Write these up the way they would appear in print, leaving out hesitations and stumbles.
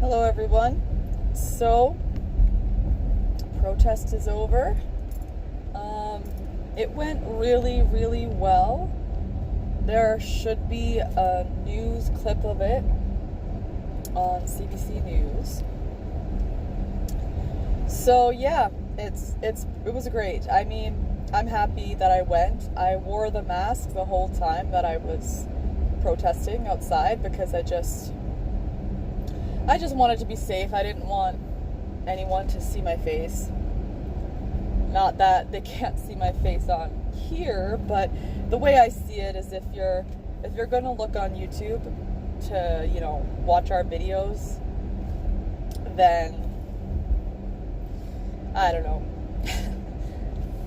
Hello everyone. So, protest is over. It went really, really well. There should be a news clip of it on CBC News. So yeah, it was great. I mean, I'm happy that I went. I wore the mask the whole time that I was protesting outside because I just wanted to be safe. I didn't want anyone to see my face. Not that they can't see my face on here, but the way I see it is if you're going to look on YouTube to, watch our videos, then I don't know.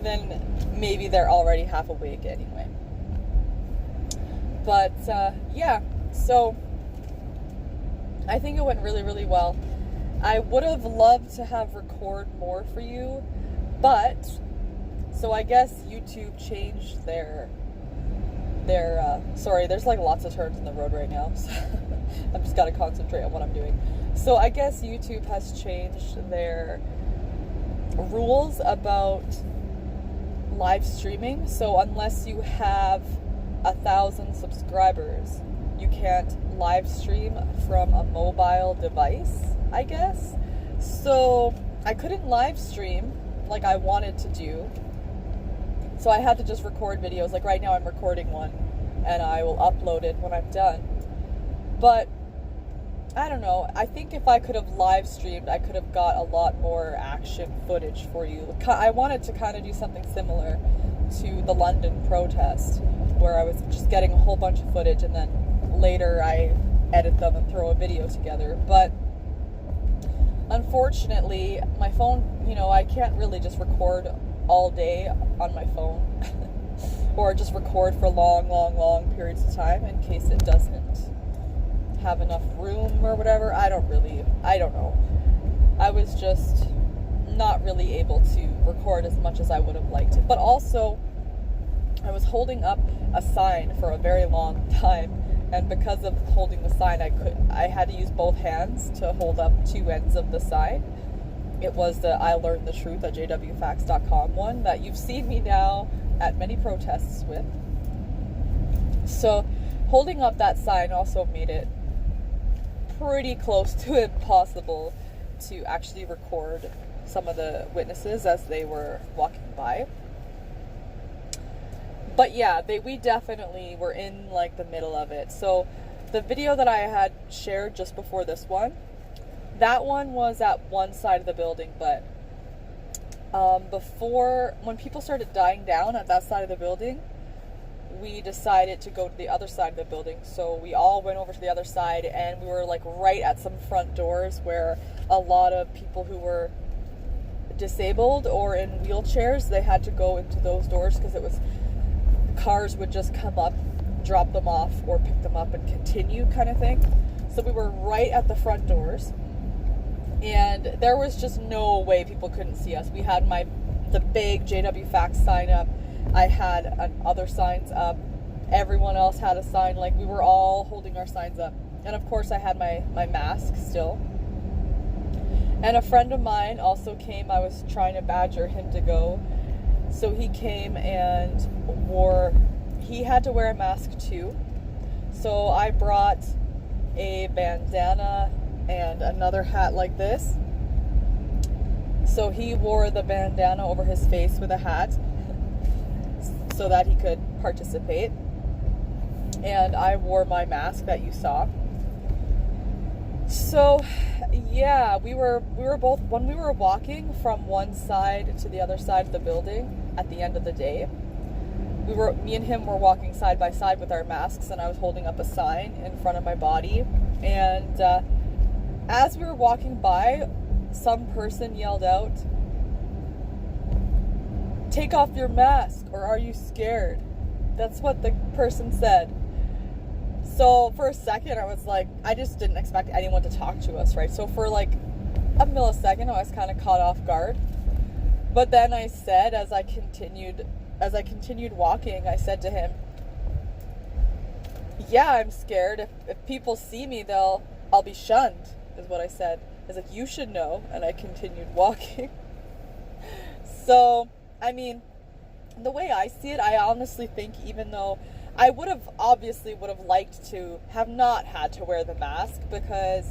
Then maybe they're already half awake anyway. But yeah, so I think it went really, really well. I would have loved to have recorded more for you, but so I guess YouTube changed their sorry, there's like lots of turns in the road right now, so I've just got to concentrate on what I'm doing. So I guess YouTube has changed their rules about live streaming. So unless you have 1,000 subscribers, you can't live stream from a mobile device, I guess. So I couldn't live stream like I wanted to do. So I had to just record videos. Like right now I'm recording one and I will upload it when I'm done. But I don't know. I think if I could have live streamed, I could have got a lot more action footage for you. I wanted to kind of do something similar to the London protest, where I was just getting a whole bunch of footage and then later I edit them and throw a video together. But unfortunately, my phone, I can't really just record all day on my phone or just record for long periods of time in case it doesn't have enough room or whatever. I don't know. I was just not really able to record as much as I would have liked. But also, I was holding up a sign for a very long time, and because of holding the sign, I had to use both hands to hold up two ends of the sign. It was the I Learned the Truth at jwfacts.com one that you've seen me now at many protests with. So holding up that sign also made it pretty close to impossible to actually record some of the witnesses as they were walking by. But yeah, we definitely were in like the middle of it. So the video that I had shared just before this one, that one was at one side of the building, but when people started dying down at that side of the building, we decided to go to the other side of the building. So we all went over to the other side, and we were like right at some front doors where a lot of people who were disabled or in wheelchairs, they had to go into those doors because cars would just come up, drop them off, or pick them up and continue kind of thing. So we were right at the front doors, and there was just no way people couldn't see us. We had the big JW Facts sign up. I had other signs up. Everyone else had a sign. Like, we were all holding our signs up. And of course I had my mask still. And a friend of mine also came. I was trying to badger him to go. So he came and he had to wear a mask too. So I brought a bandana and another hat like this. So he wore the bandana over his face with a hat so that he could participate. And I wore my mask that you saw. So yeah, we were both, when we were walking from one side to the other side of the building at the end of the day, me and him were walking side by side with our masks, and I was holding up a sign in front of my body. And as we were walking by, some person yelled out, "Take off your mask, or are you scared?" That's what the person said. So for a second, I was like, I just didn't expect anyone to talk to us, right? So for like a millisecond, I was kind of caught off guard. But then I said, as I continued walking, I said to him, yeah, I'm scared. If people see me, I'll be shunned. is what I said. I was like, you should know. And I continued walking. So, I mean, the way I see it, I honestly think even though I would have liked to have not had to wear the mask, because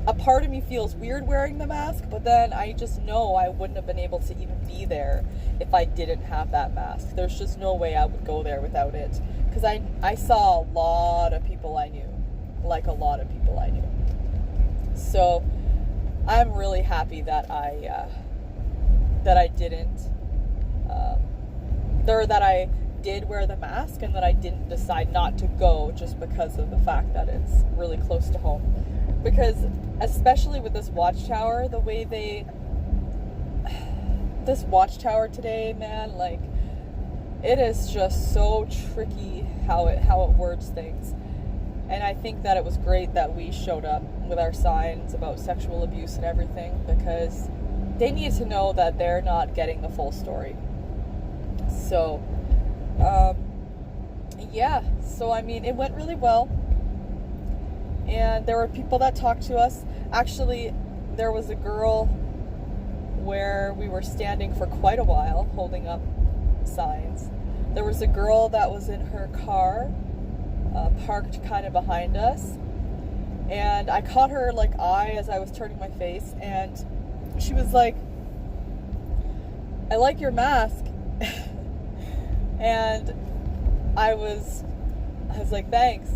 a part of me feels weird wearing the mask, but then I just know I wouldn't have been able to even be there if I didn't have that mask. There's just no way I would go there without it, because I saw a lot of people I knew, like a lot of people I knew. So I'm really happy that I didn't, or that I did wear the mask, and that I didn't decide not to go just because of the fact that it's really close to home. Because especially with this watchtower, the way this watchtower today, man, like, it is just so tricky how it words things. And I think that it was great that we showed up with our signs about sexual abuse and everything, because they need to know that they're not getting the full story. So, yeah, so I mean, it went really well. And there were people that talked to us. Actually, there was a girl where we were standing for quite a while holding up signs. There was a girl that was in her car, parked kind of behind us. And I caught her eye as I was turning my face, and she was like, "I like your mask." And I was like, "Thanks."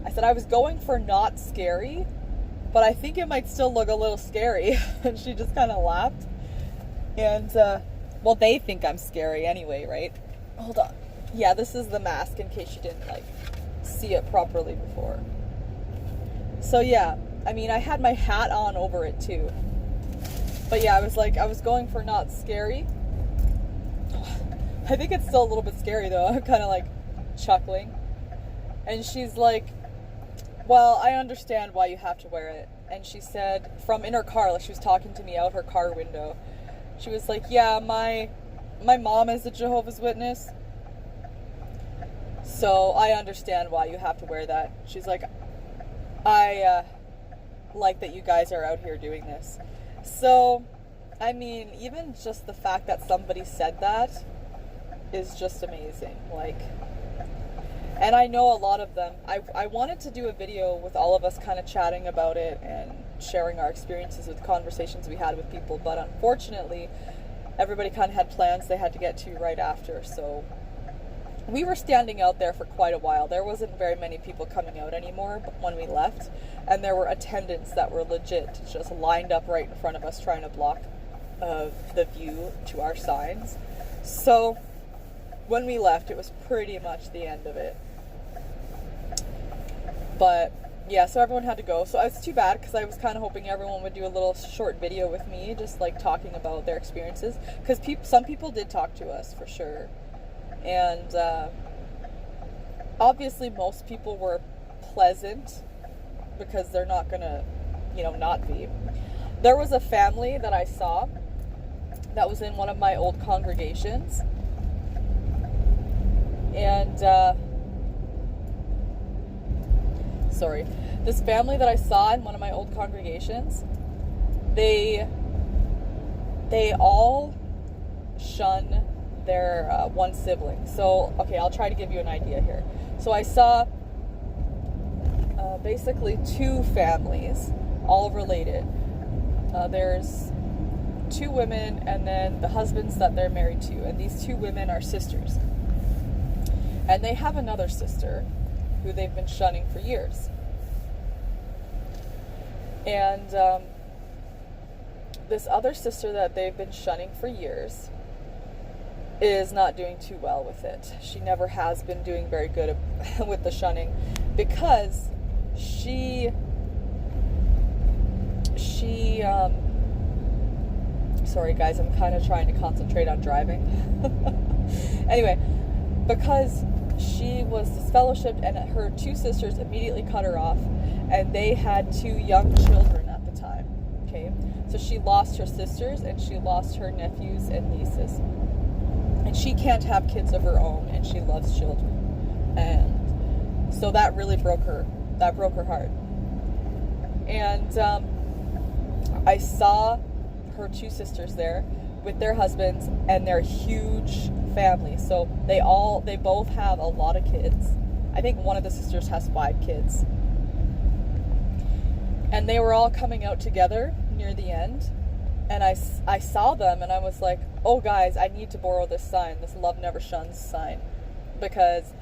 I said I was going for not scary, but I think it might still look a little scary. And she just kind of laughed. And, well, they think I'm scary anyway, right? Hold on. Yeah, this is the mask in case you didn't, see it properly before. So, yeah, I mean, I had my hat on over it, too. But, yeah, I was going for not scary. I think it's still a little bit scary, though. I'm kind of, chuckling. And she's like, "Well, I understand why you have to wear it." And she said, from in her car, she was talking to me out her car window. She was like, "Yeah, my mom is a Jehovah's Witness, so I understand why you have to wear that." She's like, "I like that you guys are out here doing this." So, I mean, even just the fact that somebody said that is just amazing. And I know a lot of them. I wanted to do a video with all of us kind of chatting about it and sharing our experiences with conversations we had with people, but unfortunately, everybody kind of had plans they had to get to right after, so we were standing out there for quite a while. There wasn't very many people coming out anymore when we left, and there were attendants that were legit just lined up right in front of us trying to block the view to our signs. So when we left, it was pretty much the end of it. But yeah, so everyone had to go. So it's too bad, because I was kind of hoping everyone would do a little short video with me, just talking about their experiences, because some people did talk to us for sure. And obviously most people were pleasant, because they're not gonna, not be. There was a family that I saw that was in one of my old congregations. And, this family that I saw in one of my old congregations, they all shun their one sibling. So, okay, I'll try to give you an idea here. So I saw basically two families, all related. There's two women, and then the husbands that they're married to, and these two women are sisters. And they have another sister who they've been shunning for years. And this other sister that they've been shunning for years is not doing too well with it. She never has been doing very good with the shunning, because she sorry guys, I'm kind of trying to concentrate on driving. Anyway, because she was disfellowshipped, and her two sisters immediately cut her off, and they had two young children at the time. Okay, so she lost her sisters, and she lost her nephews and nieces, and she can't have kids of her own, and she loves children, and so that really broke her heart. And I saw her two sisters there with their husbands and their huge family. So they both have a lot of kids. I think one of the sisters has 5 kids. And they were all coming out together near the end. And I saw them and I was like, oh guys, I need to borrow this sign, this Love Never Shuns sign. Because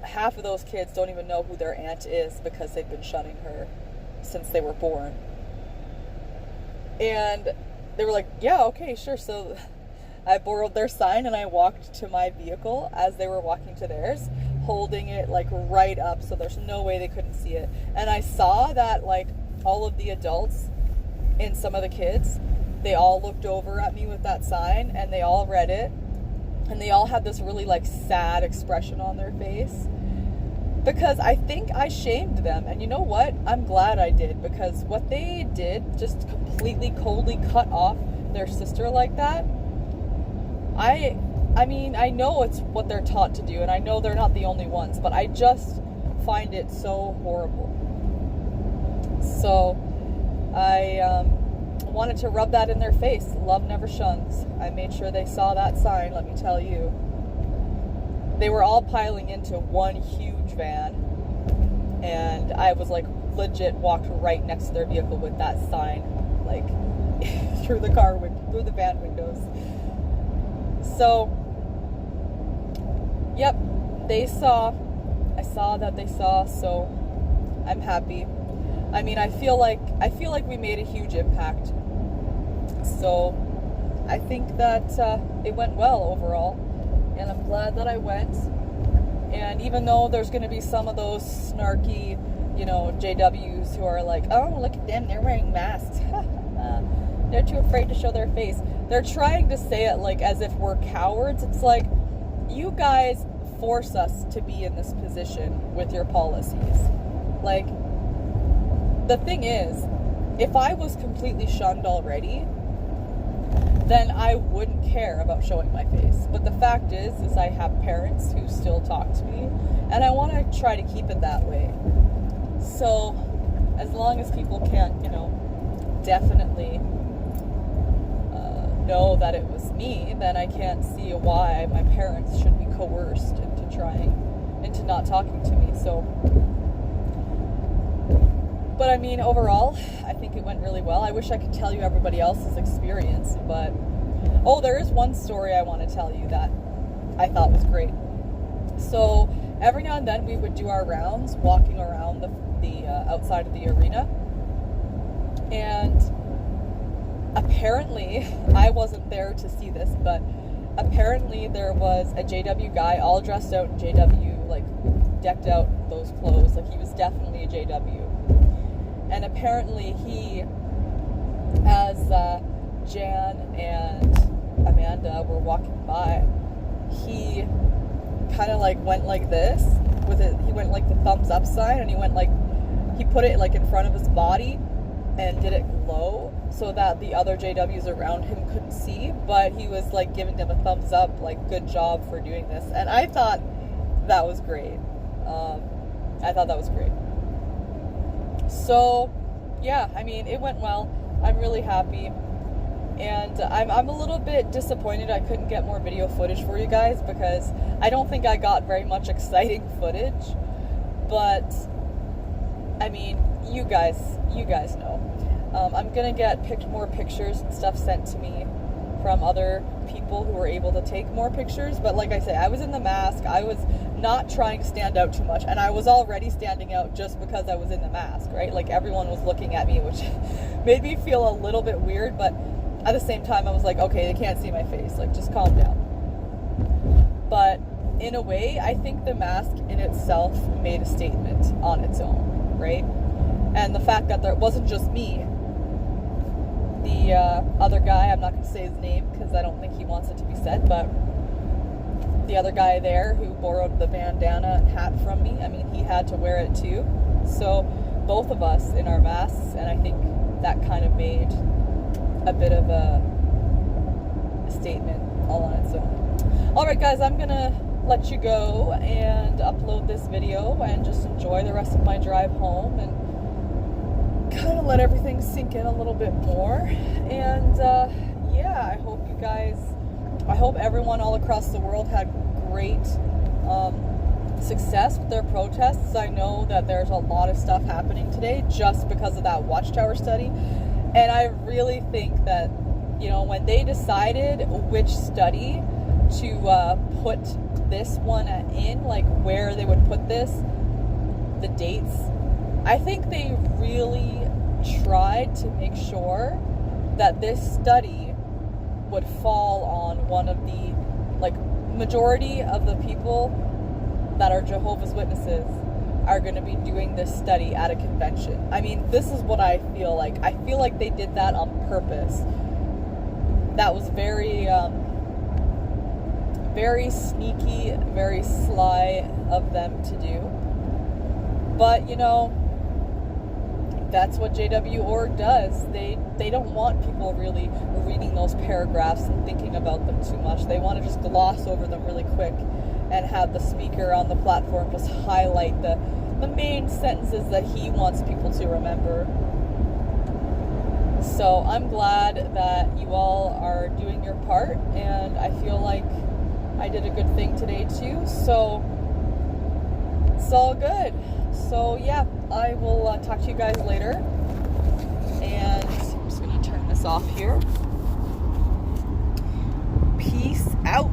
half of those kids don't even know who their aunt is because they've been shunning her since they were born. And they were like, yeah, okay, sure. So I borrowed their sign and I walked to my vehicle as they were walking to theirs, holding it like right up so there's no way they couldn't see it. And I saw that like all of the adults and some of the kids, they all looked over at me with that sign and they all read it. And they all had this really like sad expression on their face. Because I think I shamed them. And you know what? I'm glad I did. Because what they did, just completely coldly cut off their sister like that. I mean, I know it's what they're taught to do. And I know they're not the only ones. But I just find it so horrible. So I wanted to rub that in their face. Love never shuns. I made sure they saw that sign, let me tell you. They were all piling into one huge van, and I was like legit walked right next to their vehicle with that sign, like through the van windows. So, yep, I saw that they saw, so I'm happy. I mean, I feel like we made a huge impact. So I think that it went well overall, and I'm glad that I went. And even though there's going to be some of those snarky, JWs who are like, oh, look at them, they're wearing masks. They're too afraid to show their face. They're trying to say it like as if we're cowards. It's like, you guys force us to be in this position with your policies. Like, the thing is, if I was completely shunned already, then I wouldn't care about showing my face. But the fact is I have parents who still talk to me, and I want to try to keep it that way. So, as long as people can't, definitely know that it was me, then I can't see why my parents should be coerced into not talking to me. So, but I mean, overall, I think it went really well. I wish I could tell you everybody else's experience, but there is one story I want to tell you that I thought was great. So every now and then we would do our rounds, walking around the outside of the arena, and apparently, I wasn't there to see this, but apparently there was a JW guy all dressed out in JW, like decked out those clothes, like he was definitely a JW. And apparently he, as Jan and Amanda were walking by, he kind of like went like this with it. He went like the thumbs up sign, and he put it like in front of his body and did it low so that the other JWs around him couldn't see, but he was like giving them a thumbs up, like, good job for doing this. And I thought that was great. So, yeah, I mean, it went well. I'm really happy. And I'm a little bit disappointed I couldn't get more video footage for you guys, because I don't think I got very much exciting footage. But, I mean, you guys know. I'm going to get more pictures and stuff sent to me from other people who were able to take more pictures. But like I say, I was in the mask. I was not trying to stand out too much, and I was already standing out just because I was in the mask, right? Like, everyone was looking at me, which made me feel a little bit weird, but at the same time I was like, okay, they can't see my face, like, just calm down. But in a way, I think the mask in itself made a statement on its own, right? And the fact that there wasn't just me, the other guy, I'm not going to say his name because I don't think he wants it to be said, but the other guy there who borrowed the bandana and hat from me, I mean, he had to wear it too. So both of us in our masks, and I think that kind of made a bit of a statement all on its own. Alright guys, I'm going to let you go and upload this video and just enjoy the rest of my drive home and kind of to let everything sink in a little bit more. And yeah, I hope everyone all across the world had great success with their protests. I know that there's a lot of stuff happening today just because of that Watchtower study. And I really think that, you know, when they decided which study to put this one in, like where they would put this, the dates, I think they really tried to make sure that this study would fall on one of the, like, majority of the people that are Jehovah's Witnesses are going to be doing this study at a convention. I mean, this is what I feel like. I feel like they did that on purpose. That was very, very sneaky, very sly of them to do. But, you know, that's what JW.org does. They don't want people really reading those paragraphs and thinking about them too much. They want to just gloss over them really quick and have the speaker on the platform just highlight the main sentences that he wants people to remember. So I'm glad that you all are doing your part, and I feel like I did a good thing today too. So it's all good. So yeah, I will talk to you guys later. And I'm just going to turn this off here. Peace out.